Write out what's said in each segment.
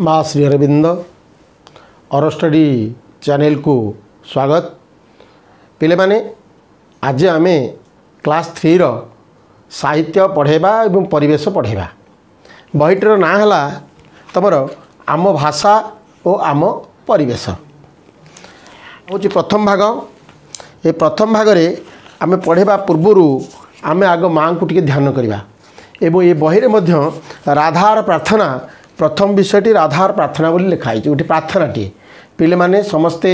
माँ श्री अरविंद और study channel को स्वागत। पिले माने आज आम क्लास 3 रो साहित्य पढ़ेबा एवं परिवेश पढ़ेबा। बहीटर ना है तुमर आम भाषा और आम परिवेश हूँ प्रथम भाग। ये प्रथम भाग रे आम पढ़ेबा पूर्व आम आग माँ को टिके ध्यान करवा। एवं ये बही मध्य राधार प्रार्थना प्रथम विषयटी राधार प्रार्थना बोली लिखाई गोटे प्रार्थनाटी। पिले माने समस्ते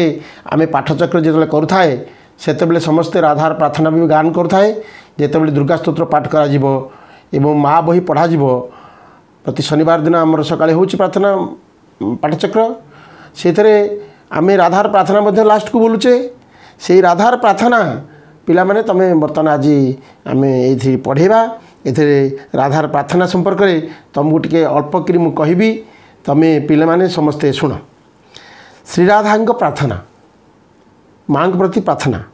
आम पाठचक्र जो करुए से समस्ते राधार प्रार्थना भी गान करुए। जितेबाला दुर्गा स्तोत्र पाठ करा एवं माँ बही पढ़ा प्रति शनिवार दिन आम सकाळे हूँ प्रार्थना पाठचक्र से आम राधार प्रार्थना लास्ट को बोलुचे। से राधार प्रार्थना पिला माने तमे बर्तमान आज आम ये पढ़ेबा। एथे राधार प्रार्थना संपर्क में तुमको टिके अल्प करी मु कहबी तमे पिले माने समस्ते शुण। श्री राधा प्रार्थना माँ प्रति प्रार्थना।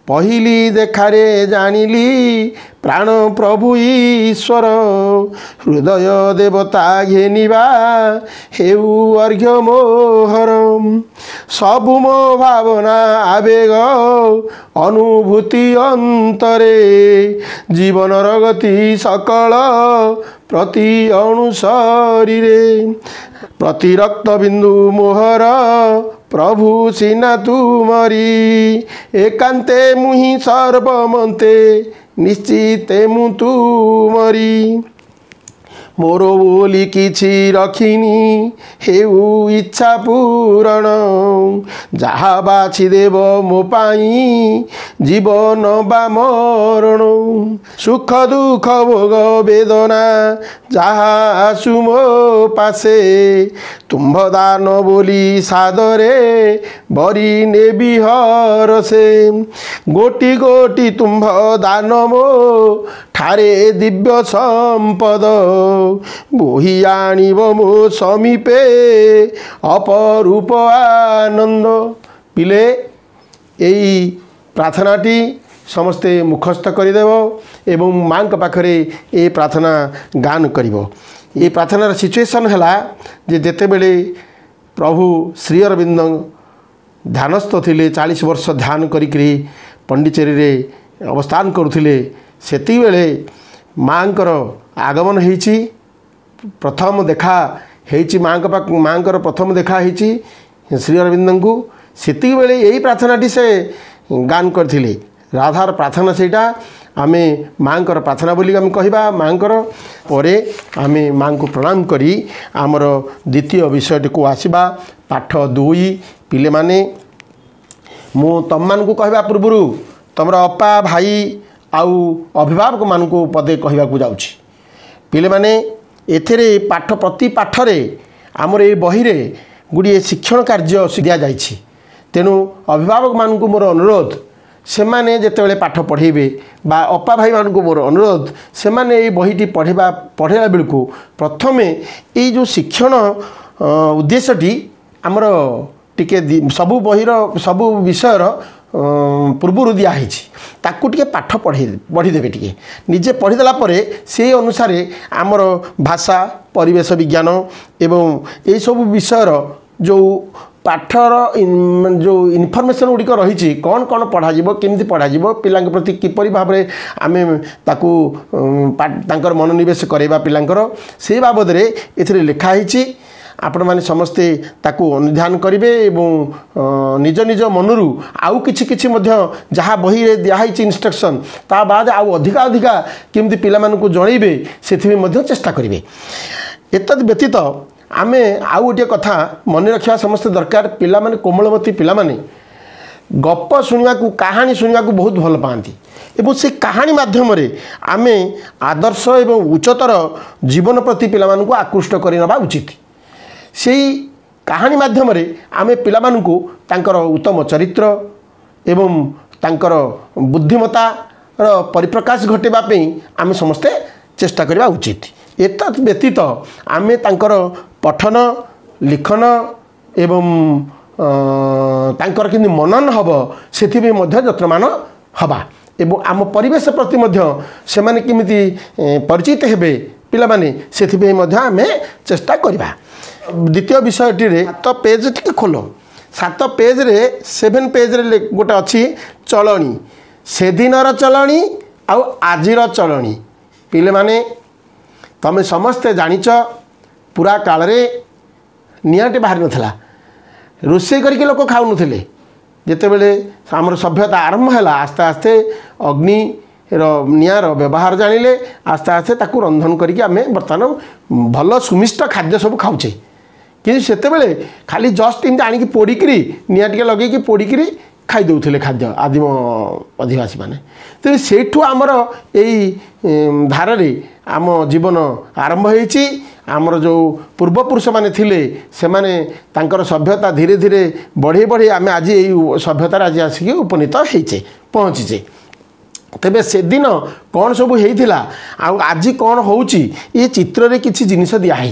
पहली देखारे जानिली प्राण प्रभु ईश्वर हृदय देवता घेनिबा हेउ अर्घ्य मोहर सबु मो भावना आवेग अनुभूति अंतरे जीवनर गति सकल प्रति अणु शरीरे प्रति रक्त बिंदु मोहर प्रभु सीना तुमरी एकांते मुहि सर्वमंते निश्चिते मु तुमरी मोर बोली किछि रखिनी हेउ इच्छा पूरण जहा बाछि देव मो पाई जीवन बा मरण सुख दुख भोग वेदना जहा आसु मो पासे तुम्भ दान बोली सादरे बरी नेबी हर से गोटी गोटी तुम्भ दान मो ठारे दिव्य संपद बोही आणिब मो समीपे अपरूप आनंद। पिले यही प्रार्थनाटी समस्ते मुखस्थ करदेव एवं माँ पाखरे ये प्रार्थना गान करिवो। ये प्रार्थनार सिचुएशन है जेते बेले प्रभु श्री अरविंद ध्यानस्थ थिले 40 वर्ष ध्यान करी पंडिचेरी रे अवस्थान करुथिले सेती बेले माँकर आगमन होईची। प्रथम देखा होईची माँ प्रथम देखा होईची श्री अरविंद को। सेती बेले यही प्रार्थनाटी से गान करथिले। राधार प्रार्थना सेटा आमे माँकर प्रार्थना बोली आम कहवा। माँकर परे आमे माँ को प्रणाम करी आमर द्वितीय विषयटी को आसवा। पाठ 2 पिले माने मु तम मान को कहवा पूर्व तुमर अपा भाई आउ अभिभावक मान को पदे कहवा को जाउछि। पिले माने एथेरे पाठ प्रति पाठरे आमर ए बही रे गुड़िए शिक्षण कार्य दिया जाइछि। तेणु अभिभावक मान को मोर अनुरोध से माने जेतेबेले पाठ पढ़ेबे बा अपा भाई मान को मोर अनुरोध से माने ए बहीटी पढ़ेला बेलू प्रथमे ये जो शिक्षण उद्देश्यटी आमर टिके सबु बहीर सबु विषयर पूर्व दिखाई ताकू टे पाठ पढ़ीदेवे टे निजे पढ़ीदेला से अनुसार आमर भाषा परिवेश विज्ञान एवं ये सब विषयर जो पाठर जो इनफर्मेशन गुड़िक रही कौन कौन पढ़ा केमती पढ़ा पिला प्रति किपरि भाव में आम ताकू तांकर मनोनिवेश करवा पिलांकर से बाबद ए लिखाही। आपण माने समस्ते ताकू अनुध्यान करेंगे एवं निज निज मनरू आउ किछि जहाँ बही रे दिखाई इंस्ट्रक्शन ता बाद आउ अधिका अधिका केमती पिला मानकु जणैबे सेथि मध्य चेष्टा करेंगे। एतद व्यतीत आमे आउ गोटे कथा मन रखा समस्ते दरकार। पिला माने कोमलमती पिला माने गप शुणा को कहानी शुणा को बहुत भल पाती एवं से कहानी माध्यम आमे आदर्श एवं उच्चतर जीवन प्रति पिला मानकु आकृष्ट करनबा उचित। से कहानी माध्यम आमे पिला मानकु तांकर उत्तम चरित्र एवं तांकर बुद्धिमता परिप्रकाश घटेबा पे आमे समस्ते चेष्टा करबा उचित। एतत् व्यतीत आमे तांकर पठन लिखन एवं तांकर किंतु मनन हब सेथि मध्य यत्नमान हबा एवं आम परिवेश प्रति मध्य से माने किमिति परिचित हेबे पिला माने सेथि मध्य आमे चेष्टा करबा। द्वितीय विषयटी 7 पेज टी खोल 7 पेज रे 7 पेज रे गोटे अच्छी चलणी से दिनर चलणी आजिर चलणी पिले माने तमें समस्ते जानिच पूरा काल रे निआटे बाहर नथिला रोषे करके लोक खाऊ नथिले जेते बेले आमर सभ्यता आरंभ है आस्ते आस्ते अग्नि निआर व्यवहार जानिले आस्ते आस्ते ताकू रंधन करके आम बर्तमान भल सुमिष्ट खाद्य सब खाऊचे कि सेते बेले खाली जस्ट इनते आनिकी पोड़िकी निआ टिके लगेकी पोड़िकी खाई दौले खाद्य आदिम अधिवासी माने तेणु सेठू आमर यही धारा आम जीवन आरंभ होईची आमर जो पूर्वपुरुष माने थिले से माने तांकर सभ्यता धीरे धीरे बढ़े बढ़े आम आज यही सभ्यतार आज आसिक उपनीत होइचे पहुँचीचे तेबे से दिन कौन सब होइथिला आज कौन होउची ये चित्र रे किछि जिनिस दियाही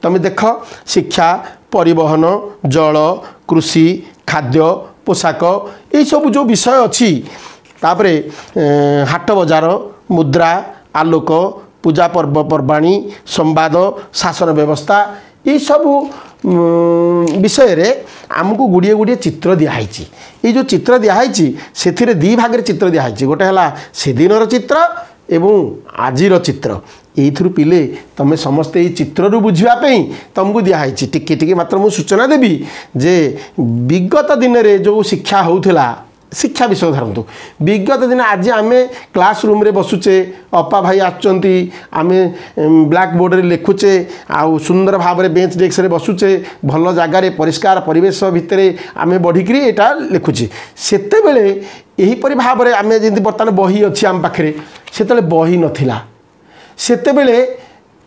तुम देख शिक्षा परिवहन जल कृषि खाद्य पोशाक ये सब जो विषय अच्छी तापरे हाट बजार मुद्रा आलोक पूजा पर्वपर्वाणी संवाद शासन व्यवस्था ये सब विषय रे आमको गुड़िए गुड़िए चित्र दिखाई ये जो चित्र दिखाई से दी भाग चित्र दिखाई गोटे है से दिन चित्र एवं आजिर चित्र यही पिले तुम समस्ते ये चित्रु बुझापी तुमको दिखाई टिके टिके मात्र मुझे सूचना देवी जे विगत दिन में जो शिक्षा होउथिला शिक्षा विषय धरतु विगत दिन आज आम क्लास रूम रे बसुचे अपा भाई आसुचंती आम ब्लैक बोर्ड रे लिखुचे आउ सुंदर भाव में बेंच डेस्क रे बसुचे भल जगार परिष्कार परिवेश भितर आम बढ़िकी यहाँ लिखुचे सेते बेले यहीपरि भाव में आम जमी बर्तमान बही अच्छी आम पाखे से बही नथिला सेते बेले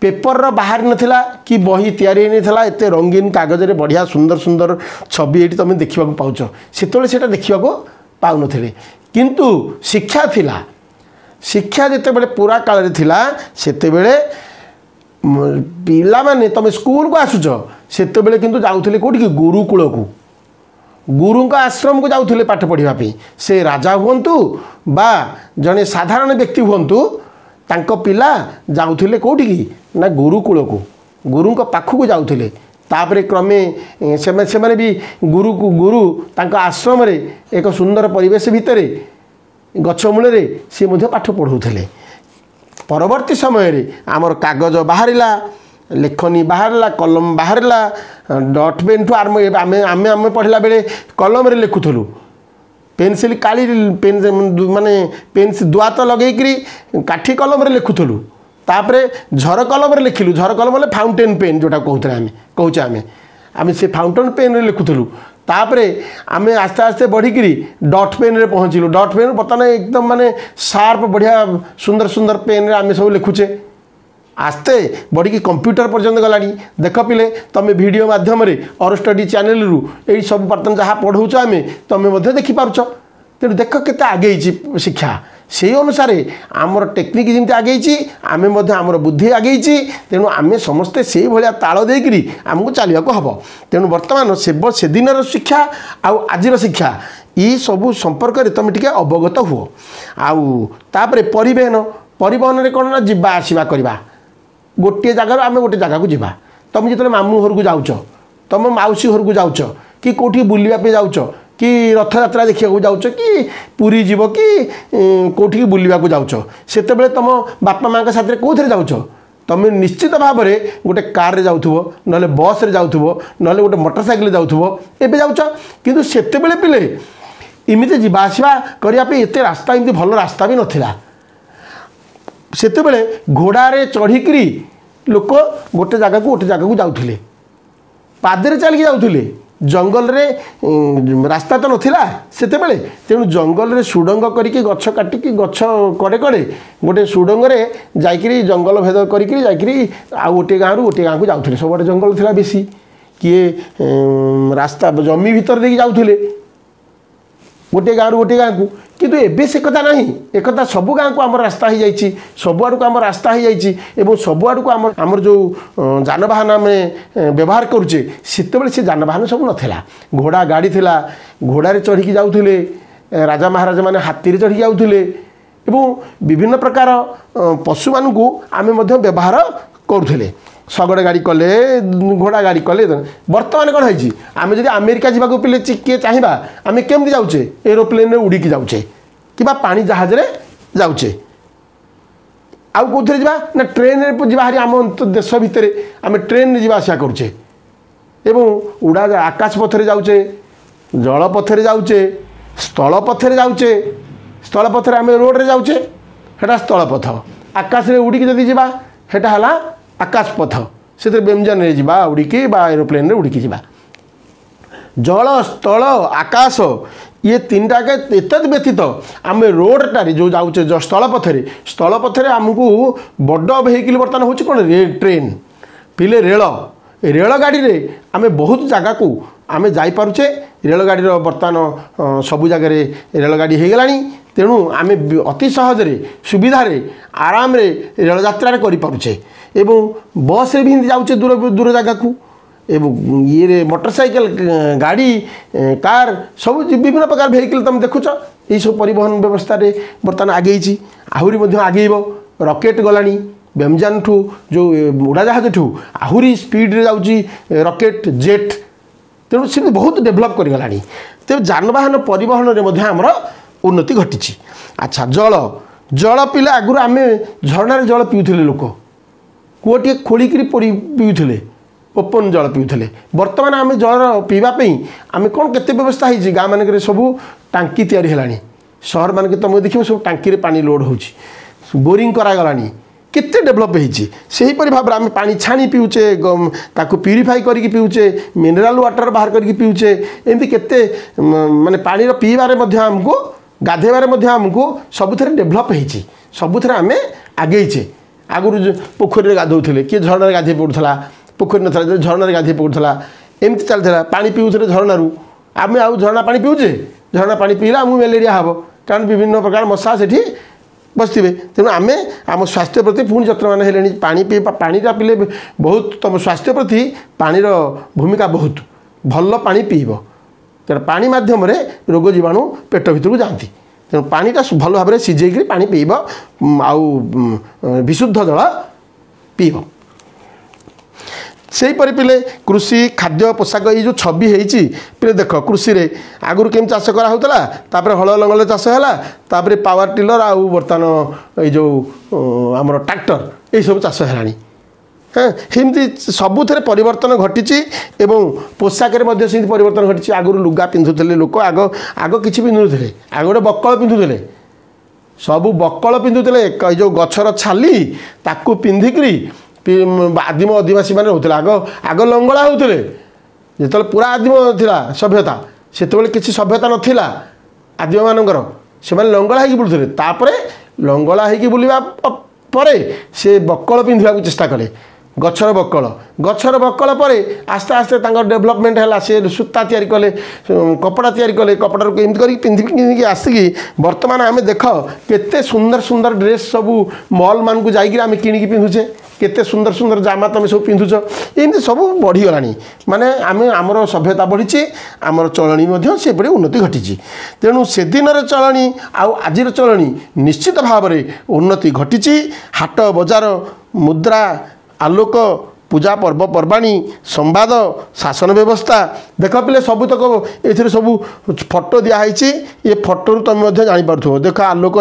पेपर रो बाहर नथिला कि बही तैयारी नथिला एते रंगीन कागज रे बढ़िया सुंदर सुंदर छवि ये तुम देखा पाउछ सेते सेटा देखा पाउ नथिले किंतु शिक्षा थिला शिक्षा जेते बेले पूरा काल रे थिला सेते बेले पिला माने तुम स्कूल को आसुछ सेते बेले किंतु जाउथिले कोठी कि गुरुकुल को गुरु का आश्रम को जाउथिले पाठ पढ़िबा पे से राजा हुंतु बा जने साधारण व्यक्ति हुंतु तांको पिला जाउथिले कोठी कि ना गुरुकुल को गुरु का पाखु जाउथिले तापरे क्रमे से माने भी गुरु को गुरु तांको आश्रम रे एक सुंदर परिवेश भितर गछ मूल रे से मध्य पाठ पढ़ौथिले परवर्ती समय रे आमर कागज बाहरिला लेखनी बाहरला कलम बाहरला डॉट पेन ठू आरंभ आमे आमे आमे पढ़ला बेले कलम रे लिखुथलु पेनसिल काली पेन माने पेन दुआ तो लगेकरी काठी कलम रे लिखुथलु तापरे झर कलम रे लिखिलु झर कलम बोले फाउंटेन पेन जोटा कहते आमे कहूचे आमे से फाउंटेन पेन रे लिखुथलु तापरे आमे आस्ते आस्ते बढ़िकी डॉट पेन रे पहुँचलु डॉट पेन बर्तमान एकदम माने शार्प बढ़िया सुंदर सुंदर पेन रे आमे सब लिखुचे आस्ते बढ़ी कंप्यूटर पर्यंत गलानी देख पिले तुम वीडियो माध्यम रे और स्टडी चैनल रु यही सब बर्तमान जहाँ पढ़ाऊच आम तुम देखिपार तेणु देख के आगे शिक्षा से अनुसार आमर टेक्निक जमी आगे आम आमर बुद्धि आगे तेणु आम समस्ते से भाया ताल देकरी आमको चलने को हम तेणु बर्तमान से दिन शिक्षा आजिर शिक्षा ये सब संपर्क में तुम टे अवगत हुओ आउे परिवहन परिवहन में कौन ना जावा आसवा करवा गोटे जगार आम गोटे जगह को जावा तुम जो मामू घर को जाऊच तुम मौसी घर को जाऊच कि कौटी बुलापी जाऊच कि रथ यात्रा देखा जाऊच कि पुरी जीव कि कौटी बुलाक जाऊच से तुम बापा माँ साथ कौन जाऊच तुम निश्चित भाव में गोटे कार जाऊथबो नले बस रे जाऊथबो नले गोटे मोटरसाइकिल जाऊथबो एबे जाऊच किंतु सेते बेले पिले इमिते जीवा आसवा करने एते रास्ता इमती भल रास्ता भी नथिला सेते बेले घोड़ारे चढ़िकी लोक गोटे जगह को जाऊथिले पादरे चलिकी जाऊथिले जंगल रे रास्ता तो नथिला सेते बेले तेणु जंगल रे सुडंग करिकी गछ काटिकी गछ कड़े कड़े गोटे सुडंग रे जाइकरी जंगल भेद करिकी जाइकरी आ गोटे गाँव गोटे गाँव को जाऊथिले सब जंगल थिला बेसी किए रास्ता जमी भीतर देकी जाऊथिले गोटे गाँव गोटे गाँव को किंतु एबे से कथा नहीं एक सब गाँव को आम रास्ता हो जाइए सबुआड़ को आम रास्ता हो जाइए सबुआड़ को आमर जो जानवाहन आम व्यवहार करुचे से से जानवाहन सब नाला घोड़ा गाड़ी थिला घोड़ारे चढ़ी जाऊे राजा महाराजा माने हाथी चढ़ी जाऊे एवं विभिन्न प्रकार पशु मानू आम व्यवहार କରୁଥିଲେ ଶଗଡ଼ ଗାଡ଼ି କଲେ ଘୋଡ଼ା ଗାଡ଼ି କଲେ ବର୍ତ୍ତମାନ କ'ଣ ହେଇଛି ଆମେ ଯଦି ଆମେରିକା ଯିବାକୁ ପିଲେ କିଏ ଚାହିଁବା ଆମେ କେମିତି ଯାଉଛେ ଏରୋପ୍ଲେନ୍ରେ ଉଡ଼ିକି ଯାଉଛେ କିମ୍ବା ପାଣି ଜାହାଜରେ ଯାଉଛେ ଆଉ କେଉଁଥିରେ ଯିବା ନା ଟ୍ରେନ୍ରେ ଯିବା ହାରି ଆମ ଦେଶ ଭିତରେ ଆମେ ଟ୍ରେନ୍ରେ ଯିବା ଆସିବା କରୁଛେ ଏବଂ ଉଡ଼ା ଆକାଶ ପଥରେ ଯାଉଛେ ଜଳପଥରେ ଯାଉଛେ ସ୍ଥଳପଥରେ ଯାଉଛେ ସ୍ଥଳପଥରେ ଆମେ ରୋଡ଼ରେ ଯାଉଛେ ସେଟା ସ୍ଥଳପଥ ଆକାଶରେ ଉଡ଼ିକି ଯଦି ଯିବା ସେଟା ହେଲା आकाश पथ से व्यंजन जा उड़ीकी एरोप्लेन उड़ीकी जा जल स्थल आकाश ये तीन टाके एतद व्यतीत आम रोडटारे जो जाऊे स्थल पथरे आमको बड़ वेहिकल बर्तमान हूँ कौन ट्रेन पिले रेल गाड़ी रे आम बहुत जगह को आम जापे रेल गाड़ी बर्तमान सबू जगह रेल गाड़ी हो गला तेणु आम अति सहजरे सुविधारे आराम रेल यात्रा करें एवं बस रे भी जाऊे दूर दूर जगह को एवं ये मोटरसाइकेल गाड़ी कार सब विभिन्न प्रकार वेहिकल तुम देखुच ये सब परिवहन व्यवस्था रे बर्तमान आगे आहरी आगे रॉकेट गलानी व्यंजन ठू जो उड़ाजाहाज ठू आहरी स्पीड रे जाऊँगी रॉकेट जेट तेणु से बहुत डेभलप करगला तेज जानवाहन परिवहन में आमर उन्नति घटी। अच्छा जल जल पिले आगुरी आम झरणार जल पीऊले लोक कूटे खोलिकी पीऊले ओपन जल पीऊले बर्तमान आम जल पीवाई आम कौन केते व्यवस्था होती गाँ मानक सब टांकी तैयारी है सहर मानक तुम देखिए सब टांकी पानी लोड हो बोरिंग करागलानी केते डेभलप होईपरि भाव आम पानी छाणी पीऊचे ताकू प्यूरीफाई करके पीऊचे मिनराल वाटर बाहर करके पीऊचे एमती केते माने पानी पीबारे आमको गाधेबारे आमको सबुथ डेभलप होती सबुथ आम आगेचे आगुरी पोखरी गाधोले किए झरणार गाधे पड़ूला पोखरी ना झरणार गाधे पड़ूला एमती चलता पानी पीऊे झरणार आम आउ झरना पानी पीऊचे झरना पानी पीला आमको मेलेरिया हम कारण विभिन्न प्रकार मशा से बसवे तेणु आम आम स्वास्थ्य प्रति पुणी जत्न है पानी पीवा पानीटा पीले बहुत तुम स्वास्थ्य प्रति पानीर भूमिका बहुत भल पानी पीब तेना पानी मध्यम रोग जीवाणु पेट भीतर को जाती तेणु पानीटा भल भाव में सीझे पानी पीब आउ विशुद्ध जल पीब से पिले कृषि खाद्य पोशाक ये जो छवि होती पिले देख कृषि रे आगुरी केम चाष कराला हल लंगल चाष है पावर टिलर आउ बर्तमान ये जो आमर ट्रैक्टर ये सब चाष है हाँ एमती सबुथ परिवर्तन घटी एवं पोशाक परिवर्तन घटी आगुरी लुगा पिंधुले लोक आग आग कि पिंधुले आग गोटे बकल पिंधुले सब बकल पिंधुले जो गछर छाली ताकू पिंधिकी आदिम आदिवासी मैंने रोते आग आग लंगला होते जो पूरा आदिम थिला सभ्यता से किसी सभ्यता नाला आदिम मानकर से लंगला होगी बुलूले लंगला होगी बुलवा से बकल पिंधा चेष्टा कले गछर बकल पर आस्ते आस्ते डेभलपमेंट है सी सूता तैयारी कले कपड़ा तैयारी कले कपड़ा एमती कर पिंधिकी आसिकी बर्तमान आम देख केते सुंदर सुंदर ड्रेस सबू मॉल मान को जाइए आम किणिकी पिंधुचे केते सुंदर सुंदर जामा तुम सब पिंधुच एमती सब बढ़ीगला माने आम आमर सभ्यता बढ़ी आमर चलनी से उन्नति घटी तेणु से दिन चलनी आजिर चलनी निश्चित भाव में उन्नति घटी हाट बजार मुद्रा आलोक पूजा पर्वपर्वाणी संवाद शासन व्यवस्था देख पिले सबुतक ये सब फोटो दिखाई ये फोटो तुम जापर देख आलोक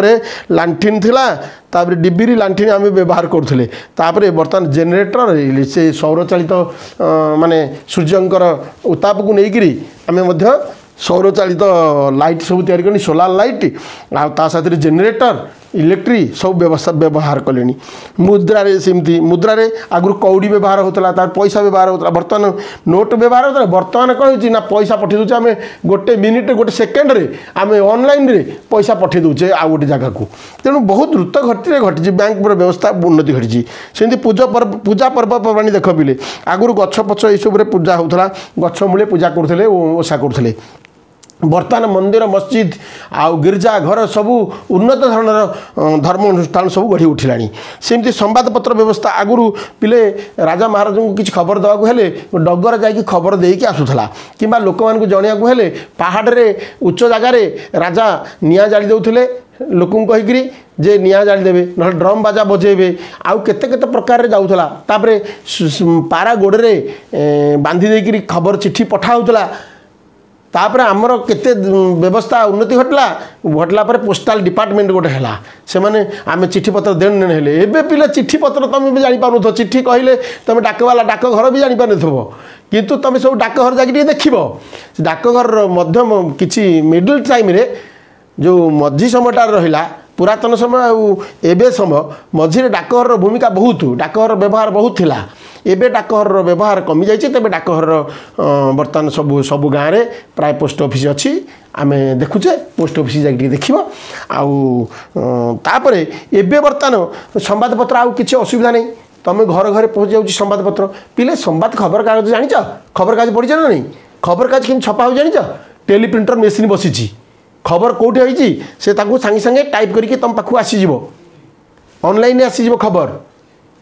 लांठीन थिला तापर डिबिरी लांठीन आम व्यवहार करुले बर्तमान जेनेरेटर से सौर चालित माने सूर्यंकर उत्ताप को लेकिन आम सौर चालित लाइट सब तैयारी सोलार लाइट आ साथ जेनेरेटर इलेक्ट्रिक सब व्यवस्था व्यवहार कले मुद्रारे सेमती मुद्रारे आगुरी कौड़ी व्यवहार होता पैसा व्यवहार होता बर्तमान नोट व्यवहार होता बर्तमान कौन हो पैसा पठे दूचे आम गोटे मिनिट गोटे सेकेंड रे आम ऑनलाइन रे पैसा पठे दूचे आ गोटे जगह को तेणु बहुत द्रुत गति घटी बैंक व्यवस्था उन्नति घटी सेमती पूजा पर्वपर्वाणी देख पिले आगुरी गछ पछ सब पूजा होता गछ मूले पूजा करुले ओषा करुले बर्तमान मंदिर मस्जिद आउ गिरजा घर सबू उन्नत धरण धर्म अनुष्ठान सब गढ़ी उठिला सेमती संवादपत्र व्यवस्था आगुरी पिले राजा महाराज को किसी खबर देवाक हेले डगर जाकि खबर देकी आसूला कि लोक मान जनवाक हेले पहाड़ रे उच्च जगार राजा निआ जाली देउथिले लोक कहीकि जे निआं जालीदेवे ना ड्रम बाजा बजेबे आउ केते केते प्रकार जाऊला तापरे पारा गोड़े बांधी देकरी खबर चिट्ठी पठाऊला तापर आमर केते व्यवस्था उन्नति घटला पर पोस्टाल डिपार्टमेंट गोटे है से मैंने आम चिट्ठी पत्र देन देन हेले एबे पिला चिट्ठी पत्र तुम भी जानी पारुथ चिट्ठी कहले तुम डाकवाला डाकघर भी जानी पारुथबो किंतु तुम सब डाकघर जाके देखिबो डाकघर मध्यम किछि मिडल टाइम रे जो मझी समयटा रहिला पुरातन समय एबे समय मझिरे डाकघर भूमिका बहुत डाकघर व्यवहार बहुत थिला एबे डाकघर व्यवहार कमी जाइए तेज डाकघर बर्तमान सब सब गाँव में प्राय पोस्ट ऑफिस अच्छी आम देखुचे पोस्ट ऑफिस जाकि देखिए आपर एबे बर्तमान संवादपत्र आउ किसी असुविधा नहीं तुम घर घर पहुँच जाऊँ संवादपत्र पिले संवाद खबर कागज जान खबर कागज पढ़ी ना नहीं खबर कागज केम छपा हो जान टेलीप्रिंटर मेसीन बसी खबर कौटे होती से सागे सागे टाइप करके तुम पाखु आसीज ऑनलाइन आसीज खबर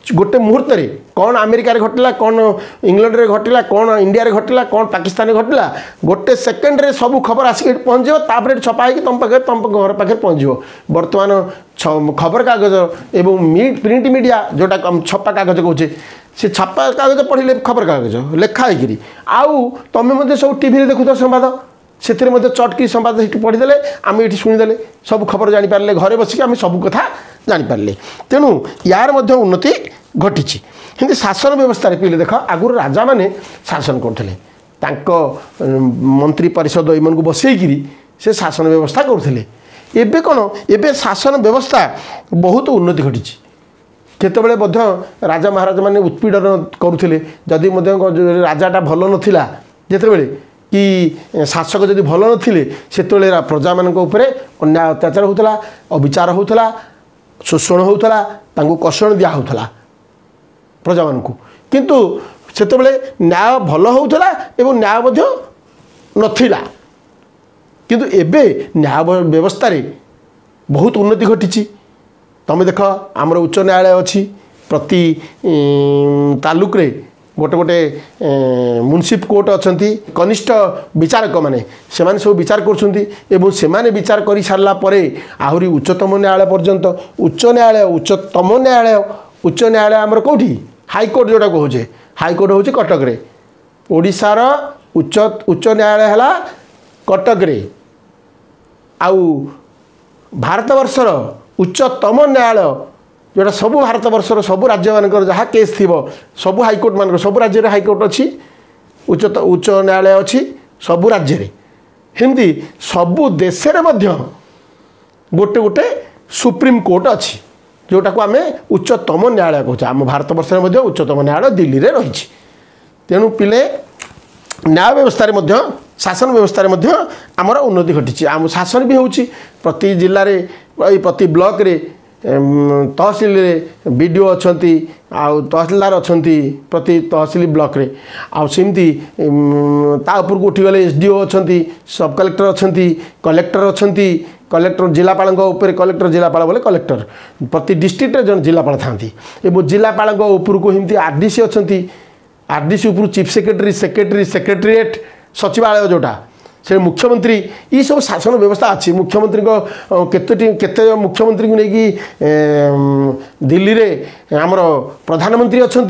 गोटे मुहूर्त कौन अमेरिका घटला कौन इंग्लैंड रे घटला कौन इंडिया रे घटला कौन पाकिस्तान रे घटला गोटे सेकेंड रे सब खबर आसिक पहुँचे छपा है तुम पाखे तुम घर पाखे पहुँचो बर्तमान खबर कागज एवं प्रिंट मीडिया जोटा छपा कागज कहे से छपा कागज पढ़ले खबर कागज लेखा है आउ तुम सब टीवी देखुथ संवाद से चटकी संवाद पढ़ीदे आम ये शुणीदे सब खबर जानीपारे घरे बसिक आम सब कथा जानीपारे तेणु यार उन्नति घटी हिंदी शासन व्यवस्था पहले देख आगुरी राजा मैंने शासन करते मंत्री परिषद इन को बसईकि से शासन व्यवस्था करते एबे कौन एबे शासन व्यवस्था बहुत उन्नति घटी केतबेले राजा महाराजा मैंने उत्पीड़न करुले जदि राजाटा भल नाला जितेबले कि शासक जदि भल नथिले सेतबेले प्रजा मान अन्याय अत्याचार होता अविचार होता शोषण होता कषण दिया होता प्रजा मान किंतु सेतबेले न्याय भल होता एवं न्याय नथिला किंतु एबे न्याय व्यवस्था रे बहुत उन्नति घटी तुम देख आमर उच्च न्यायालय अच्छी प्रति तालुक रे गोटे गोटे म्युनिसिप कोर्ट अच्छा कनिष्ठ विचारक माने से सब विचार कर विचार कर सारा आहरी उच्चतम न्यायालय पर्यंत उच्च न्यायालय उच्च न्यायालय आमर कौटी हाईकोर्ट जोटा कहे हाईकोर्ट हूँ कटक रे ओडिशार उच्च न्यायालय है कटक रे आउ भारत वर्षर उच्चतम न्यायालय जोटा सब भारत वर्षर सब राज्य मान जहाँ केस थी सब हाईकोर्ट मान सब राज्य में हाईकोर्ट अच्छी उच्च न्यायालय अच्छी सब राज्य में हिंदी सबु देश गोटे गोटे सुप्रीम कोर्ट अच्छी जोटा को आम उच्चतम न्यायालय कहे आम भारत वर्ष में उच्चतम न्यायालय दिल्ली में रही तेणु पिले न्याय व्यवस्था शासन व्यवस्था आमर उन्नति घटी आम शासन भी होची प्रति जिले में प्रति ब्लॉक रे तहसिल बीडीओ अच्छा तहसिलदार अच्छा प्रति तहसिल ब्लॉक रे आमती तापर को उठीगले एसडीओ अच्छा सब कलेक्टर अच्छा कलेक्टर अच्छा कलेक्टर जिलापाल कलेक्टर जिलापाल बोले कलेक्टर प्रति डिस्ट्रिक्ट रे जन जिलापाल था जिलापाल उपरको हिमती आरडीसी अच्छा आरडीसी उपर चीफ सेक्रेटरी सेक्रेटरी सेक्रेटेरिएट सचिवालय जोटा से मुख्यमंत्री ये सब शासन व्यवस्था अच्छी मुख्यमंत्री को केते मुख्यमंत्री को लेकिन दिल्ली रे आमर प्रधानमंत्री अच्छा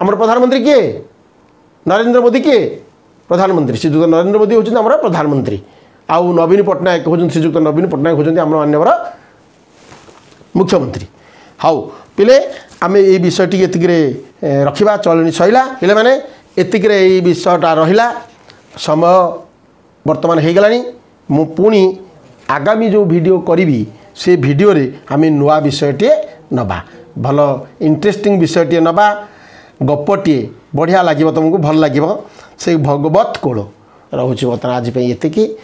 आमर प्रधानमंत्री किए नरेंद्र मोदी किए प्रधानमंत्री श्रीजुक्त नरेंद्र मोदी होती आमर प्रधानमंत्री आउ नवीन पट्टनायक होती श्रीजुक्त नवीन पट्टनायक होती आम मानवर मुख्यमंत्री हाउ पिले आम ये विषयटी ये रखा चलनी सैला पे मैंने एतिक विषयटा रहा समय वर्तमान हो गलानी मु पुणी आगामी जो वीडियो करी से वीडियो रे आम नुआ विषयटे नबा भल इंटरेस्टिंग विषयटे नबा गपटे बढ़िया लगे तुमको भल लगे से भगवत कोल रोचे बर्तमान आज ये